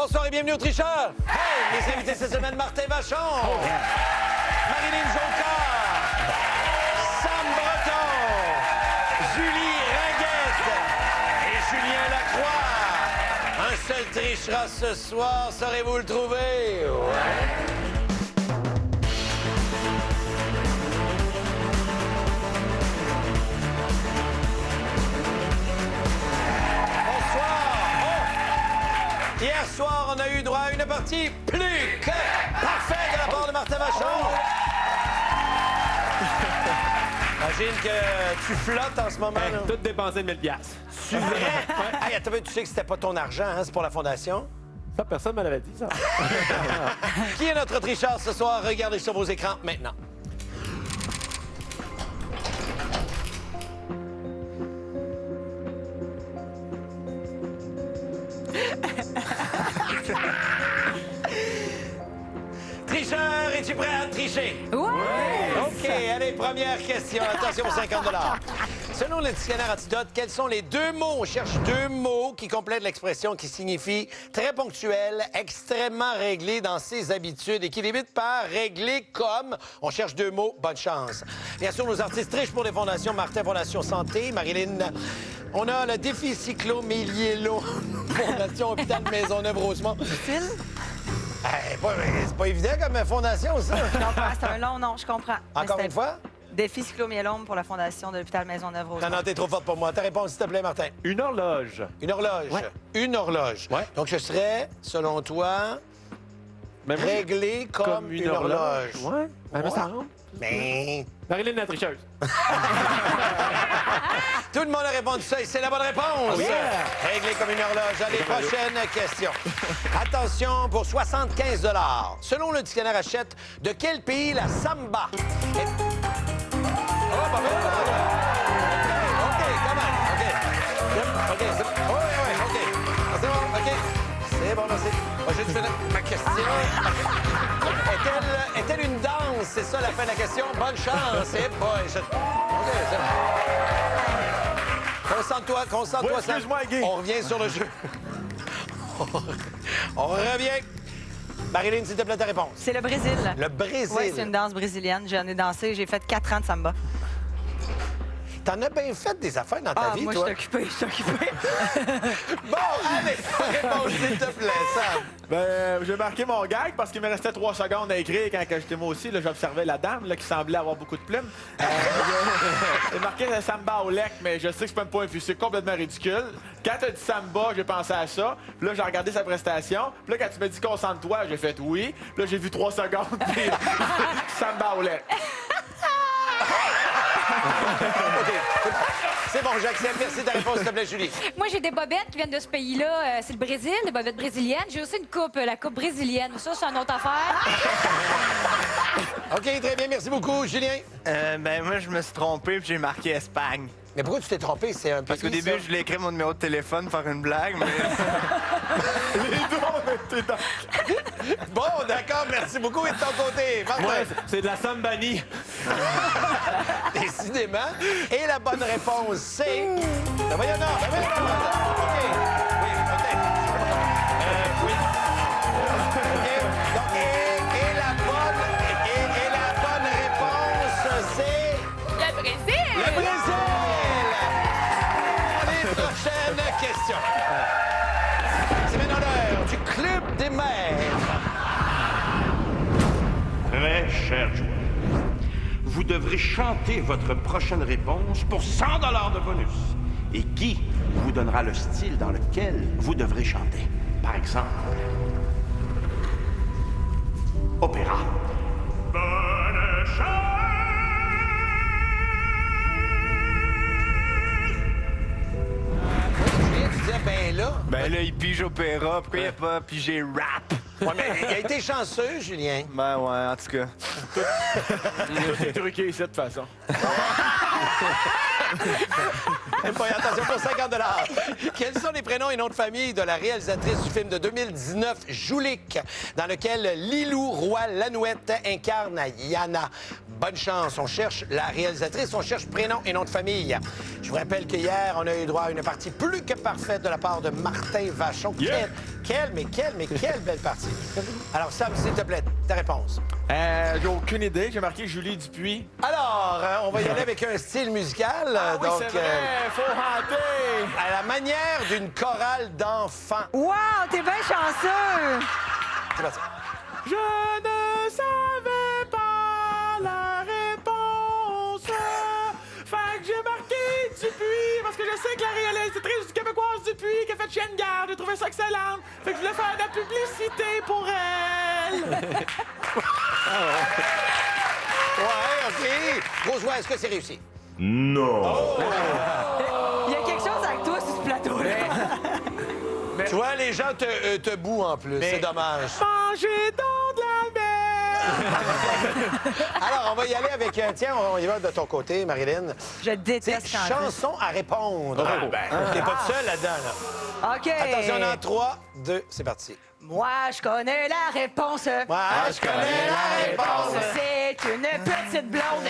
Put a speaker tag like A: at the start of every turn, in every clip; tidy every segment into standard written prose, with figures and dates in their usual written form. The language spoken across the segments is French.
A: Bonsoir et bienvenue aux tricheurs. Hey, les invités cette semaine, Martin Vachon, Marilyn Jonca, Sam Breton, Julie Ringuette et Julien Lacroix. Un seul trichera ce soir, saurez-vous le trouver? Ouais. Hier soir, on a eu droit à une partie plus que parfaite de la part de Martin Vachon. Imagine que tu flottes en ce moment.
B: Hey,
A: là.
B: tout dépensé 1000 $.
A: C'est vrai? Hey, attends, tu sais que c'était pas ton argent, hein? C'est pour la fondation.
B: Ça, personne ne me l'avait dit, ça.
A: Qui est notre tricheur ce soir? Regardez sur vos écrans maintenant. Tricheur, es-tu prêt à tricher?
C: Oui!
A: OK, allez, première question. Attention aux 50 $. Selon le dictionnaire Antidote, quels sont les deux mots? On cherche deux mots qui complètent l'expression qui signifie très ponctuel, extrêmement réglé dans ses habitudes et qui débute par réglé comme. On cherche deux mots. Bonne chance. Bien sûr, nos artistes trichent pour des fondations. Martin, Fondation Santé. Marilyn, on a le défi cyclo-méliélo, Fondation Hôpital Maisonneuve-Rosemont. Hey, c'est pas évident comme fondation, ça.
C: Je comprends, c'est un long nom, je comprends.
A: Encore
C: Mais
A: une
C: c'était
A: fois?
C: Défi cyclomyélome pour la Fondation de l'Hôpital Maisonneuve-Rosemont.
A: Non, t'es trop forte pour moi. Ta réponse, s'il te plaît, Martin.
B: Une horloge.
A: Une horloge.
B: Ouais.
A: Une horloge.
B: Ouais.
A: Donc, je serais, selon toi,
B: Mais moi,
A: réglé comme une horloge.
B: Ouais. Ben, ça rentre.
A: Mais
B: Marilyn, la tricheuse.
A: tout le monde a répondu ça et c'est la bonne réponse.
B: Yeah.
A: Réglé comme une horloge. Allez, prochaine question. Attention pour 75 $. Selon le dictionnaire Hachette, de quel pays la samba est... Oh, pas mal. OK, quand même. OK, c'est bon. Oui, OK. C'est bon, OK. C'est bon, merci. Moi, je fais ma question. Est-elle une danse? C'est ça la fin de la question. Bonne chance. C'est pas... OK, c'est bon. Concentre-toi,
B: Oui,
A: Sam.
B: excuse-moi, Guy.
A: On revient sur le jeu. On revient. Marilyn, s'il te plaît, ta réponse.
C: C'est le Brésil.
A: Le Brésil.
C: Oui, c'est une danse brésilienne. J'en ai dansé. J'ai fait 4 ans de samba.
A: T'en as bien fait des affaires dans ta vie,
C: moi,
A: toi.
C: je suis occupée.
A: Bon, allez, réponse, s'il te plaît, Sam.
B: Ben, j'ai marqué mon gag parce qu'il me restait 3 secondes à écrire quand j'étais moi aussi. Là, j'observais la dame là, qui semblait avoir beaucoup de plumes. J'ai marqué le samba au lec, mais je sais que c'est pas un point puis c'est complètement ridicule. Quand t'as dit samba, j'ai pensé à ça. Puis là, j'ai regardé sa prestation. Puis là, quand tu m'as dit concentre-toi, j'ai fait oui. Puis là, j'ai vu 3 secondes puis samba au lec.
A: OK. C'est bon, j'accepte. Merci de ta réponse, s'il te plaît, Julie.
D: Moi, j'ai des bobettes qui viennent de ce pays-là. C'est le Brésil, des bobettes brésiliennes. J'ai aussi une coupe, la coupe brésilienne. Ça, c'est une autre affaire.
A: OK, très bien. Merci beaucoup, Julien.
E: Ben moi, je me suis trompé puis j'ai marqué Espagne.
A: Mais pourquoi tu t'es trompé? C'est un pays,
E: Parce qu'au début,
A: ça.
E: je voulais écrire mon numéro de téléphone, faire une blague, mais...
B: Les deux, on était dans...
A: Bon, d'accord. Merci beaucoup. Et de ton côté, Martin.
B: Ouais, c'est de la sambanie.
A: Décidément. Et la bonne réponse, c'est... Ben voyons, non. Ben voyons, non. OK. Oui, peut-être. Oui. OK. Donc, et la bonne réponse, c'est...
D: Le Brésil!
A: Le Brésil! Les prochaines questions. C'est maintenant l'heure du Club des maîtres.
F: Très cher joueur, vous devrez chanter votre prochaine réponse pour 100 $ de bonus. Et qui vous donnera le style dans lequel vous devrez chanter? Par exemple, opéra. Bonne chance!
A: Julien, tu disais, ben là...
E: Ben là, il pige opéra. Pourquoi il a pas pigé rap?
A: Ouais, mais il a été chanceux, Julien.
E: Ben ouais, en tout cas.
B: Tout est truqué ici, de toute façon.
A: Bon, attention pour 50 $. Quels sont les prénoms et noms de famille de la réalisatrice du film de 2019, Joulik, dans lequel Lilou Roy-Lanouette incarne Yana? Bonne chance. On cherche la réalisatrice, on cherche prénom et nom de famille. Je vous rappelle qu'hier, on a eu droit à une partie plus que parfaite de la part de Martin Vachon.
B: Yeah.
A: Quelle belle partie. Alors, Sam, s'il te plaît, ta réponse.
B: J'ai aucune idée. J'ai marqué Julie Dupuis.
A: Alors, on va y aller avec un style musical.
B: Oui,
A: donc,
B: c'est vrai. Faut hanter.
A: à la manière d'une chorale d'enfants.
C: Wow, t'es bien chanceux!
A: C'est parti.
B: Je ne savais pas la réponse. Fait que j'ai marqué Dupuis parce que je sais que la réalisatrice du Québécoise Dupuis qui a fait Chienne Garde, j'ai trouvé ça excellent. Fait que je voulais faire de la publicité pour elle.
A: Ouais, OK. Rosewoy, est-ce que c'est réussi?
F: Non.
C: Il y a quelque chose avec toi sur ce plateau-là.
A: Tu vois, les gens te bouent en plus. C'est dommage.
B: Mangez donc de la merde.
A: Alors, on va y aller avec... tiens, on y va de ton côté, Marilyn.
C: Je
A: C'est
C: déteste quand
A: chanson à répondre. T'es pas tout seul là-dedans, là.
C: OK.
A: Attention, on est en 3, 2, c'est parti.
C: Moi, je connais la réponse.
A: Moi, je connais la réponse.
C: C'est une petite blonde.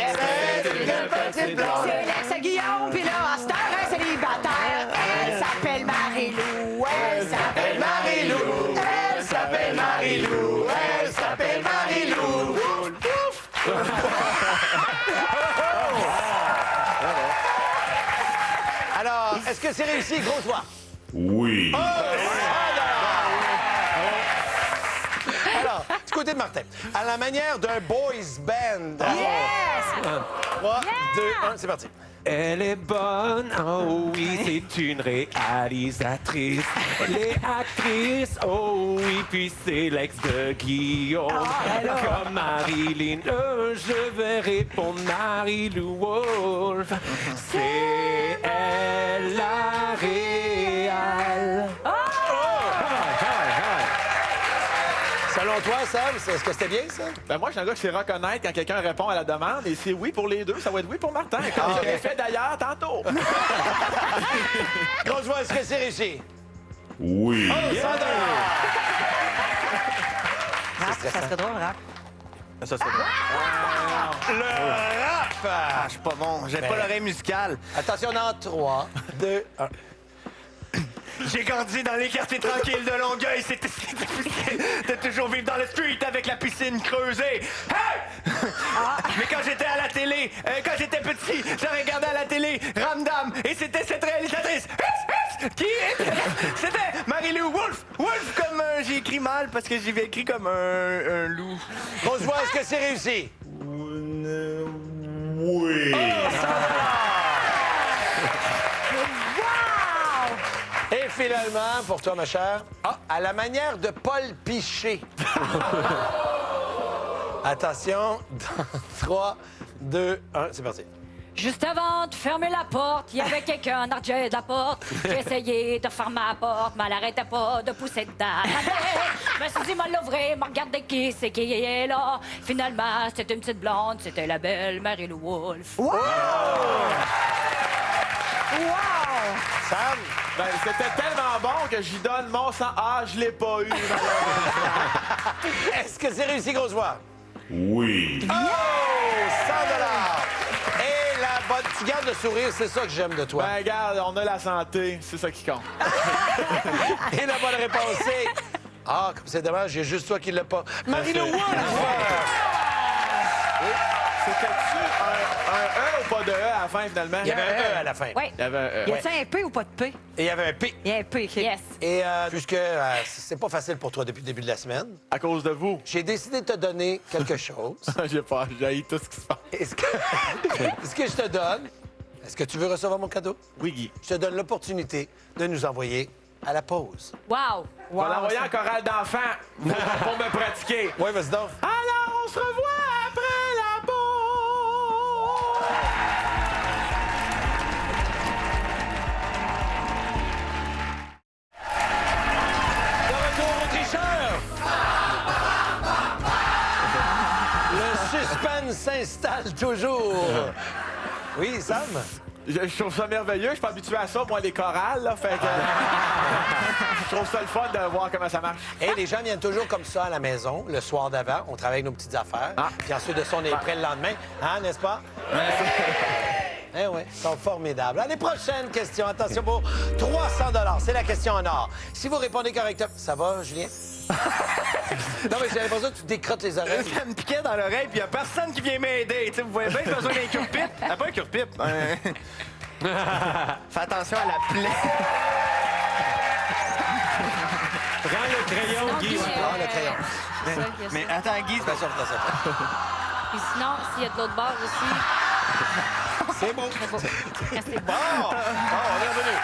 A: C'est une petite blonde.
C: C'est l'ex à Guillaume, puis là, à cette heure, elle est célibataire. Elle s'appelle Marie-Lou. Elle s'appelle Marie-Lou.
A: Elle s'appelle Marie-Lou. Elle s'appelle Marie-Lou. Alors, est-ce que c'est réussi, grosse voix?
F: Oui.
A: Alors, du côté de Martin, à la manière d'un boys band.
C: Yes!
A: 3, 2, 1, c'est parti.
G: Elle est bonne, oh oui, c'est une réalisatrice. Elle est actrice, oh oui, puis c'est l'ex de Guillaume. Comme Marilyn, je vais répondre Marie-Lou Wolfe. C'est elle la réal.
A: Selon toi, Sam, est-ce que c'était bien, ça?
B: Ben moi, je suis un gars qui sait reconnaître quand quelqu'un répond à la demande. Et c'est oui pour les deux, ça va être oui pour Martin. Comme j'avais fait d'ailleurs tantôt.
A: Grosse voix, est-ce que c'est réussi?
F: Oui.
A: 100
C: Rap, ça serait drôle, rap.
E: Ça, c'est bon.
A: Le rap!
E: Ah, je suis pas bon. J'ai pas l'oreille musicale.
A: Attention, on est en 3, 2, 1.
E: J'ai grandi dans les quartiers tranquilles de Longueuil. C'était difficile de toujours vivre dans le street avec la piscine creusée. Hey! Mais quand j'étais à la télé, quand j'étais petit, je regardais à la télé Ramdam et c'était cette réalisatrice qui c'était Marie-Lou Wolfe. Wolfe comme j'ai écrit mal parce que j'ai écrit comme un loup.
A: Grosse voix, est-ce que c'est réussi?
F: Oui.
A: Et finalement, pour toi, ma chère, à la manière de Paul Piché. Attention, dans 3, 2, 1, c'est parti.
D: Juste avant de fermer la porte, il y avait quelqu'un en arrière de la porte. J'ai essayé de fermer la porte, mais elle arrêtait pas de pousser dedans. Je me suis dit, m'en l'ouvrir, me regarder qui c'est qui est là. Finalement, c'était une petite blonde, c'était la belle Marie-Lou Wolfe.
C: Wow!
A: Sam?
B: Ben, c'était tellement bon que j'y donne mon sang. Ah, je l'ai pas eu, malheureusement.
A: Est-ce que c'est réussi, grosse voix?
F: Oui.
A: Oh! 100 $. Et la bonne... Tu gardes le sourire, c'est ça que j'aime de toi.
B: Ben, regarde, on a la santé, c'est ça qui compte.
A: Et la bonne réponse, c'est... Ah, comme c'est dommage, j'ai juste toi qui l'as pas. Marie-Lou Wolfe!
B: C'était-tu un E ou pas de E à la fin, finalement?
A: Il y avait un E à la fin.
D: Oui.
B: Il y avait un E.
C: Y a-t-il un P ou pas de P?
A: Et il y avait un P.
C: Il y a un P, OK.
D: Yes.
A: Et puisque c'est pas facile pour toi depuis le début de la semaine,
B: À cause de vous.
A: j'ai décidé de te donner quelque chose.
B: J'ai pas, j'ai tout ce qui se passe.
A: Est-ce que je te donne... Est-ce que tu veux recevoir mon cadeau?
B: Oui, Guy.
A: Je te donne l'opportunité de nous envoyer à la pause.
D: Wow.
B: Je vais l'envoyer en chorale d'enfants pour me pratiquer.
A: Oui, vas-y donc.
B: Alors, on se revoit après la pause.
A: De retour aux tricheurs! Le suspense s'installe toujours. Oui, Sam?
B: Je trouve ça merveilleux. Je suis pas habitué à ça, moi, les chorales, là. Fait que... je trouve ça le fun de voir comment ça marche.
A: Et les gens viennent toujours comme ça à la maison, le soir d'avant. On travaille nos petites affaires. Puis ensuite de ça, on est prêt le lendemain. Hein, n'est-ce pas? Eh oui, ils sont formidables. Allez, prochaine question. Attention pour 300 $. C'est la question en or. Si vous répondez correctement... Ça va, Julien? Non, mais j'ai l'impression que tu décrottes les oreilles.
E: Ça me piquait dans l'oreille, puis il n'y a personne qui vient m'aider. Tu sais, vous voyez bien, j'ai besoin d'un cure-pipe. Ah, pas un cure-pipe. Fais attention à la plaie.
G: Prends le crayon, Guy.
A: Ah, le crayon.
E: Mais attends, Guy,
A: Attention, attention.
D: Puis sinon, s'il y a de l'autre bord aussi.
A: C'est bon.
D: Merci.
A: Bon, on est revenu.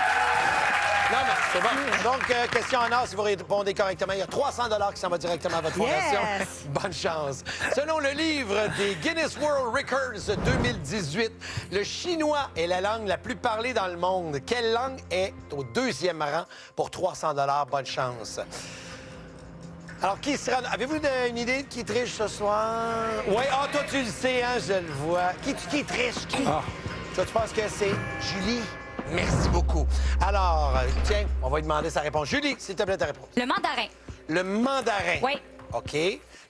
A: Non, mais c'est bon. Donc, question en or, si vous répondez correctement, il y a 300 $ qui s'en va directement à votre fondation.
C: Yes!
A: Bonne chance. Selon le livre des Guinness World Records 2018, le chinois est la langue la plus parlée dans le monde. Quelle langue est au 2e rang pour 300 $? Bonne chance. Alors, qui sera... Avez-vous une idée de qui triche ce soir? Oui, toi, tu le sais, hein, je le vois. Qui triche? Qui? Toi, tu penses que c'est Julie? Merci beaucoup. Alors, tiens, on va lui demander sa réponse. Julie, s'il te plaît, ta réponse.
D: Le mandarin.
A: Le mandarin.
D: Oui.
A: OK.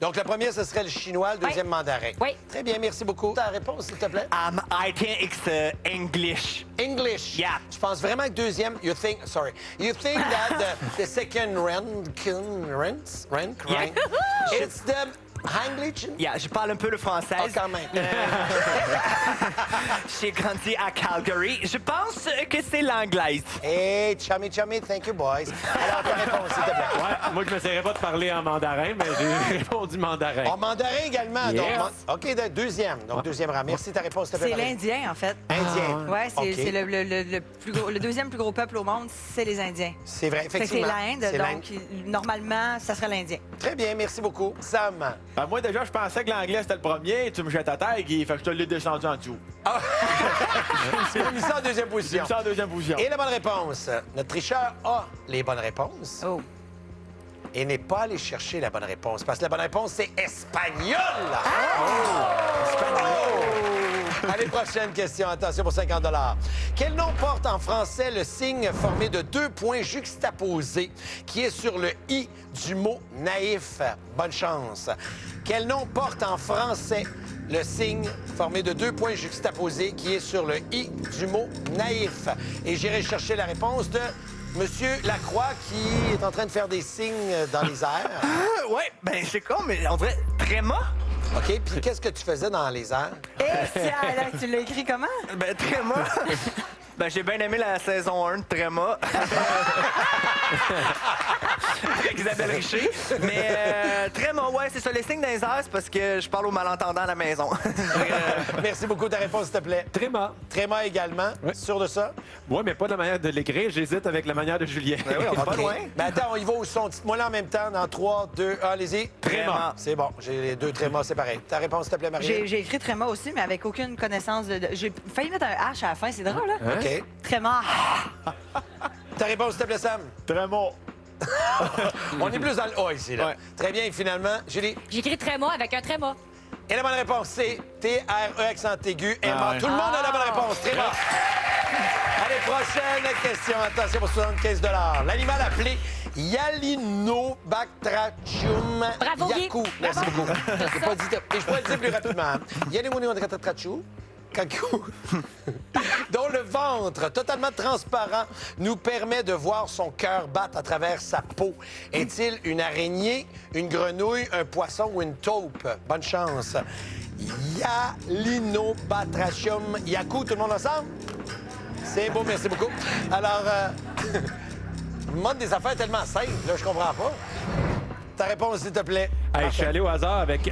A: Donc, le premier, ce serait le chinois, le deuxième, mandarin.
D: Oui.
A: Très bien, merci beaucoup. Ta réponse, s'il te plaît.
E: I think it's English.
A: English.
E: Yeah.
A: Je pense vraiment que deuxième, you think that the second rank,
E: Yeah.
A: it's the English?
E: Yeah, je parle un peu le français.
A: Ah, quand même.
E: J'ai grandi à Calgary. Je pense que c'est l'anglaise.
A: Hey, chummy, thank you, boys. Alors, ta réponse, s'il te plaît.
G: Ouais, moi, je m'essayerais pas de parler en mandarin, mais j'ai répondu mandarin.
A: En mandarin également.
G: Yes.
A: Donc, OK, deuxième. Donc, deuxième rang. Merci, ta réponse, s'il te plaît.
C: C'est
A: Marie.
C: l'Indien, en fait.
A: Indien.
C: Ouais, c'est
A: OK.
C: c'est le plus gros, le deuxième plus gros peuple au monde, c'est les Indiens.
A: C'est vrai,
C: Fait que c'est
A: effectivement.
C: l'Inde,
A: C'est
C: donc normalement, ça serait l'Indien.
A: Très bien, merci beaucoup. Sam.
B: Ben, moi, déjà, je pensais que l'anglais, c'était le premier. Tu me jettes à terre, Guy. Fait que je te l'ai descendu en dessous.
A: Tu as mis ça en deuxième
B: J'ai
A: position.
B: mis ça en deuxième position.
A: Et la bonne réponse. Notre tricheur a les bonnes réponses
C: Oh.
A: et n'est pas allé chercher la bonne réponse. Parce que la bonne réponse, c'est espagnol. Espagnol. Allez, prochaine question. Attention pour 50 $. Quel nom porte en français le signe formé de 2 points juxtaposés qui est sur le « i » du mot « naïf ». Bonne chance. Quel nom porte en français le signe formé de 2 points juxtaposés qui est sur le « i » du mot « naïf ». Et j'irai chercher la réponse de Monsieur Lacroix qui est en train de faire des signes dans les airs.
E: Ouais, ben c'est con, mais on dirait tréma.
A: OK, puis qu'est-ce que tu faisais dans les airs?
C: Tu l'as écrit comment?
E: Ben tréma. Ben j'ai bien aimé la saison 1 de Tréma. Avec Isabelle Richer. Mais Tréma, ouais, c'est ça. Les signes dans les airs, c'est parce que je parle aux malentendants à la maison.
A: Merci beaucoup. Ta réponse, s'il te plaît.
G: Tréma.
A: Tréma également.
G: Oui.
A: Sûr de ça?
G: Moi, mais pas de la manière de l'écrire. J'hésite avec la manière de Julien.
E: Ben oui, on va pas
A: OK.
E: loin.
A: Ben attends, on y va au son. Dites-moi là en même temps. Dans 3, 2, 1, allez-y.
E: Tréma.
A: C'est bon. J'ai les 2 trémas, c'est pareil. Ta réponse, s'il te plaît, Marie.
C: J'ai écrit tréma aussi, mais avec aucune connaissance de... J'ai failli mettre un H à la fin, c'est drôle, hein?
A: OK.
C: Tréma.
A: Ta réponse, s'il te plaît, Sam.
B: Très bon.
A: On est plus dans le A ici, là.
B: Ouais.
A: Très bien. Et finalement, Julie.
D: J'écris tréma avec un tréma.
A: Et la bonne réponse, c'est T-R-E accent aigu. M-A.
B: ouais.
A: Tout le monde a la bonne réponse. Tréma. Allez, prochaine question. Attention pour 75 $. L'animal appelé Yalinobactrachum
D: Bravo, Guy.
A: yaku. Merci beaucoup. Je peux le dire plus rapidement. Yalinobactrachum yaku, dont le ventre totalement transparent nous permet de voir son cœur battre à travers sa peau. Est-il une araignée, une grenouille, un poisson ou une taupe? Bonne chance. Yalinobactrachum yaku. Tout le monde ensemble? C'est beau, merci beaucoup. Alors, me montre des affaires tellement simples, là, je comprends pas. Ta réponse, s'il te plaît.
G: Hey, je suis allé au hasard avec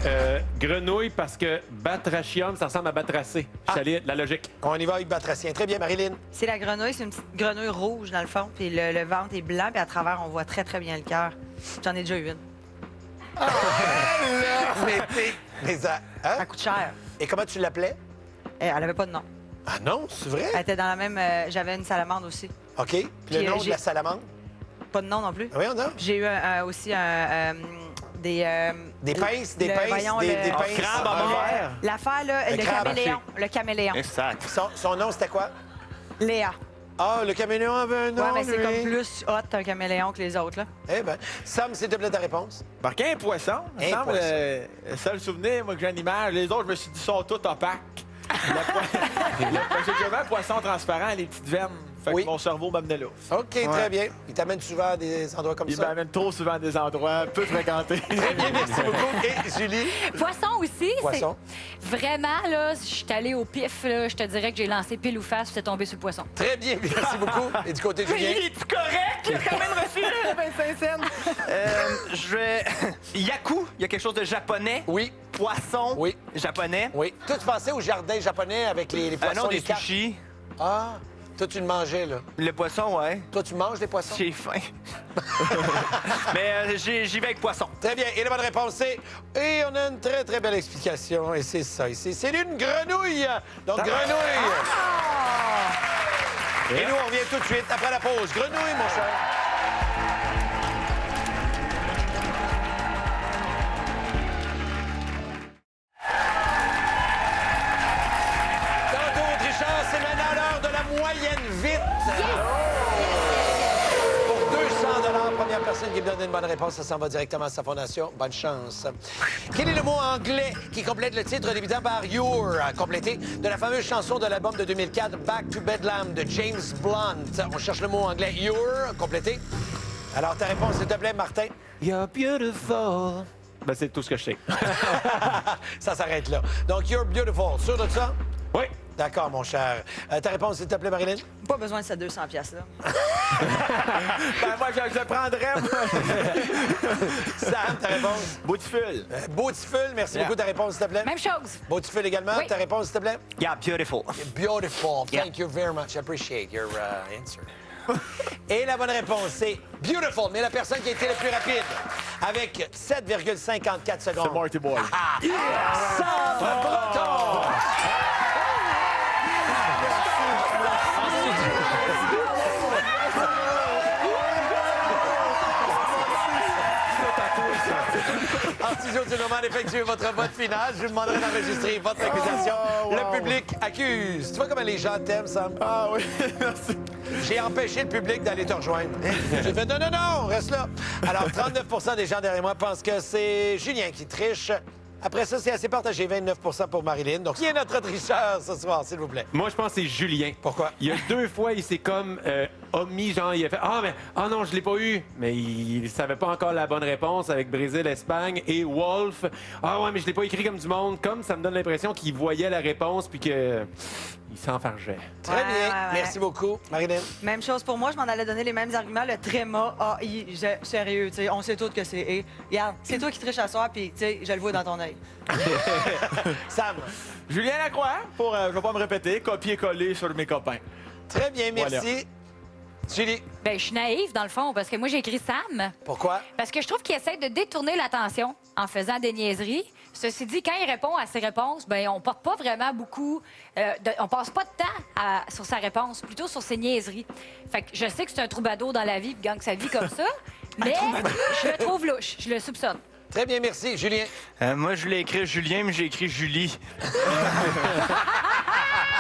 G: grenouille parce que batrachium, ça ressemble à batracé. Je suis allé de la logique.
A: On y va avec Batracien. Très bien, Marilyn.
C: C'est la grenouille, c'est une petite grenouille rouge dans le fond, puis le ventre est blanc, puis à travers, on voit très, très bien le cœur. J'en ai déjà eu une.
A: Mais ça... Hein?
C: Ça coûte cher.
A: Et comment tu l'appelais?
C: Elle avait pas de nom.
A: Ah non, c'est vrai?
C: Elle était dans la même... J'avais une salamandre aussi.
A: OK. Puis le
C: Puis,
A: nom de
C: j'ai-
A: la salamandre?
C: Pas de nom non plus.
A: Oui, on a.
C: J'ai eu aussi des...
A: Des pinces, des
C: le-
A: pinces,
C: voyons,
A: des
C: le-
A: pinces.
E: crabe à
A: Ah,
E: verre.
C: L'affaire, là,
A: Le
C: le
A: crabe
C: caméléon. Le caméléon.
E: Exact.
A: Son nom, c'était quoi?
C: Léa.
A: Ah, le caméléon avait un nom,
C: Ouais, mais c'est
A: lui.
C: comme plus hot un caméléon que les autres, là.
A: Eh bien, Sam, s'il te plaît, ta réponse.
B: Marqué un poisson. Il me
A: Un
B: semble
A: poisson.
B: le seul souvenir, moi, que j'ai une image. Les autres, je me suis dit, sont tous opaques. J'ai déjà vu un poisson transparent, les petites veines. Fait
A: Oui.
B: que mon cerveau m'amenait là.
A: OK, très bien. Il t'amène souvent à des endroits comme
B: Il
A: ça.
B: m'amène trop souvent à des endroits peu fréquentés.
A: Très bien, merci beaucoup. Et Julie?
D: Poisson aussi.
A: Poisson.
D: C'est vraiment, là, si je suis allée au pif, là, je te dirais que j'ai lancé pile ou face, c'est tombé sur le poisson.
A: Très bien, merci beaucoup. Et du côté de Julien?
E: Es-tu correct? J'ai quand même reçu le 25 cents. Je vais... Yaku, il y a quelque chose de japonais.
A: Oui,
E: Poisson.
A: Oui.
E: Japonais.
A: oui. Toi, tu pensais au jardin japonais avec les poissons,
E: Non,
A: les
E: des
A: carpes?
E: sushis.
A: Ah, toi, tu le mangeais, là.
E: Le poisson, ouais.
A: Toi, tu manges des poissons?
E: J'ai faim. Mais j'y vais avec poisson.
A: Très bien. Et la bonne réponse, c'est... Et on a une très, très belle explication. Et c'est ça ici. C'est une grenouille. Donc, grenouille. Et nous, on revient tout de suite après la pause. Grenouille, mon cher. Tantôt, Richard, c'est maintenant l'heure de la moyenne vite. Pour 200 première personne qui me donne une bonne réponse, ça s'en va directement à sa fondation. Bonne chance. Quel est le mot anglais qui complète le titre débutant par You're, complété de la fameuse chanson de l'album de 2004, Back to Bedlam, de James Blunt? On cherche le mot anglais You're, complété. Alors, ta réponse, s'il te plaît, Martin?
G: You're beautiful. Ben, c'est tout ce que je sais.
A: Ça s'arrête là. Donc, You're beautiful. Sûr de ça?
G: Oui.
A: D'accord, mon cher. Ta réponse, s'il te plaît, Marilyn?
C: Pas besoin de ces 200 piastres-là.
B: Ben, moi, je le prendrais.
A: Sam, ta réponse?
B: Beautiful.
A: Beautiful, merci beaucoup. Ta réponse, s'il te plaît?
D: Même chose.
A: Beautiful également.
D: Oui.
A: Ta réponse, s'il te plaît?
E: Yeah, beautiful.
A: Beautiful.
E: Yeah.
A: Thank you very much. I appreciate your answer. Et la bonne réponse, c'est beautiful, mais la personne qui a été le plus rapide, avec 7,54 secondes.
B: C'est Marty Boy.
A: Sam Breton! En studio, c'est le moment d'effectuer votre vote final. Je vous demanderai d'enregistrer votre accusation. Le public accuse. Tu vois comment les gens t'aiment, Sam?
B: Ah oui, merci.
A: J'ai empêché le public d'aller te rejoindre. J'ai fait non, non, non, reste là. Alors, 39 des gens derrière moi pensent que c'est Julien qui triche. Après ça, c'est assez partagé, 29 pour Marilyn. Donc, qui est notre tricheur ce soir, s'il vous plaît?
G: Moi, je pense que c'est Julien.
A: Pourquoi?
G: Il y a 2 fois, il s'est comme omis, genre, il a fait Ah non, je l'ai pas eu. Mais il savait pas encore la bonne réponse avec Brésil, Espagne et Wolf. Ah ouais, mais je l'ai pas écrit comme du monde. Comme ça me donne l'impression qu'il voyait la réponse puis que il s'enfargeait.
A: Très
C: Ouais,
A: bien.
C: ouais, ouais.
A: Merci beaucoup, Marilyn.
C: Même chose pour moi, je m'en allais donner les mêmes arguments. Le tréma, sérieux, tu sais, on sait tous que c'est. Et regarde, c'est toi qui triches à soir, puis tu sais, je le vois dans ton œil.
A: Sam.
B: Julien Lacroix, je vais pas me répéter, copier-coller sur mes copains.
A: Très bien, merci. Julie,
D: Ben, je suis naïve, dans le fond, parce que moi, j'ai écrit Sam.
A: pourquoi?
D: Parce que je trouve qu'il essaie de détourner l'attention en faisant des niaiseries. Ceci dit, quand il répond à ses réponses, ben on porte pas vraiment beaucoup... on passe pas de temps sur sa réponse, plutôt sur ses niaiseries. Fait que je sais que c'est un troubadour dans la vie, puis gagne sa vie comme ça, mais je le trouve louche, je le soupçonne.
A: Très bien, merci. Julien.
E: Moi, je voulais écrire Julien, mais j'ai écrit Julie.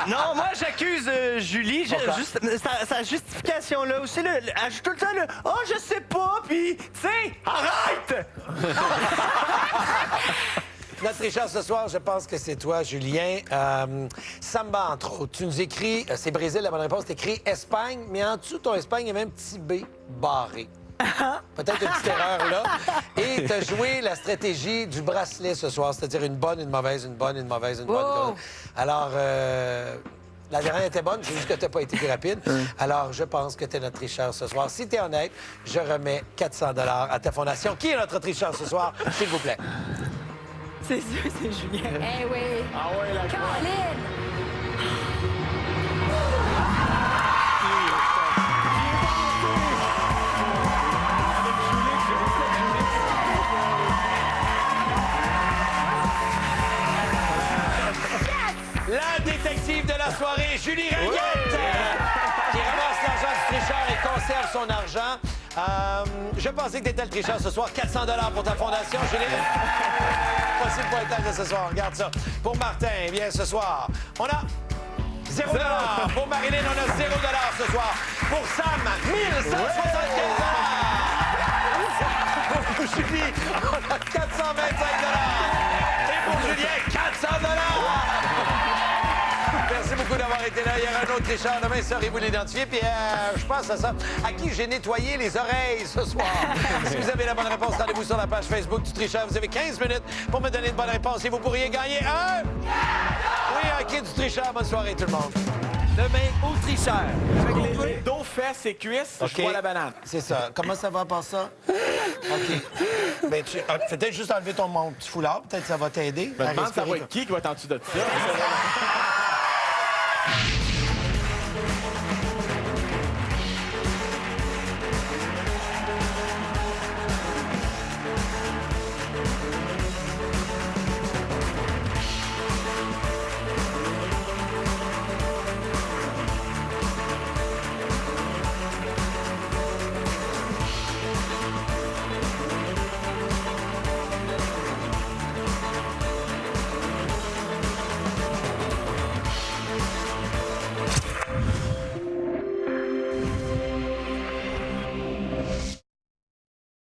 E: Non, moi, j'accuse Julie. Juste, sa justification-là aussi, elle ajoute tout le temps le « Oh, je sais pas », puis « Tu sais, arrête! »
A: Notre tricheur ce soir, je pense que c'est toi, Julien. Samba, entre autres. Tu nous écris, c'est Brésil, la bonne réponse. Tu écris Espagne, mais en dessous de ton Espagne, il y a même un petit B barré. Peut-être une petite erreur là. Et tu as joué la stratégie du bracelet ce soir, c'est-à-dire une bonne, une mauvaise, une bonne, une mauvaise, une bonne.
D: Wow.
A: Alors, la dernière était bonne, j'ai juste que tu n'as pas été plus rapide. Alors, je pense que tu es notre tricheur ce soir. Si tu es honnête, je remets 400 à ta fondation. Qui est notre tricheur ce soir, s'il vous plaît?
C: C'est sûr, c'est Julien.
D: Eh oui.
B: Ah ouais, la
D: Caroline!
A: La détective de la soirée, Julie Ringuette, qui ramasse l'argent du tricheur et conserve son argent. Je pensais que tu étais le tricheur ce soir. 400 pour ta fondation, Julie. Possible pointage de ce soir, regarde ça. Pour Martin, eh bien, ce soir, on a 0 Pour Marilyn, on a 0 ce soir. Pour Sam, 1175 Pour Julie, on a 425 Et pour Julien, 400 Merci beaucoup d'avoir été là. Il y aura un autre tricheur demain, saurez-vous l'identifier. Puis je pense à ça. À qui j'ai nettoyé les oreilles ce soir? Si vous avez la bonne réponse, rendez-vous sur la page Facebook du tricheur. Vous avez 15 minutes pour me donner une bonne réponse et vous pourriez gagner un... Oui, un kit du tricheur. Bonne soirée, tout le monde.
B: Demain, au tricheur. Avec les dos, fesses et cuisses, je bois la banane.
A: C'est ça. Comment ça va par ça? OK. Ben, fais peut-être juste enlever ton petit foulard. Peut-être que ça va t'aider.
B: Je me demande ça va
A: respirer.
B: être qui va être en dessous de ça.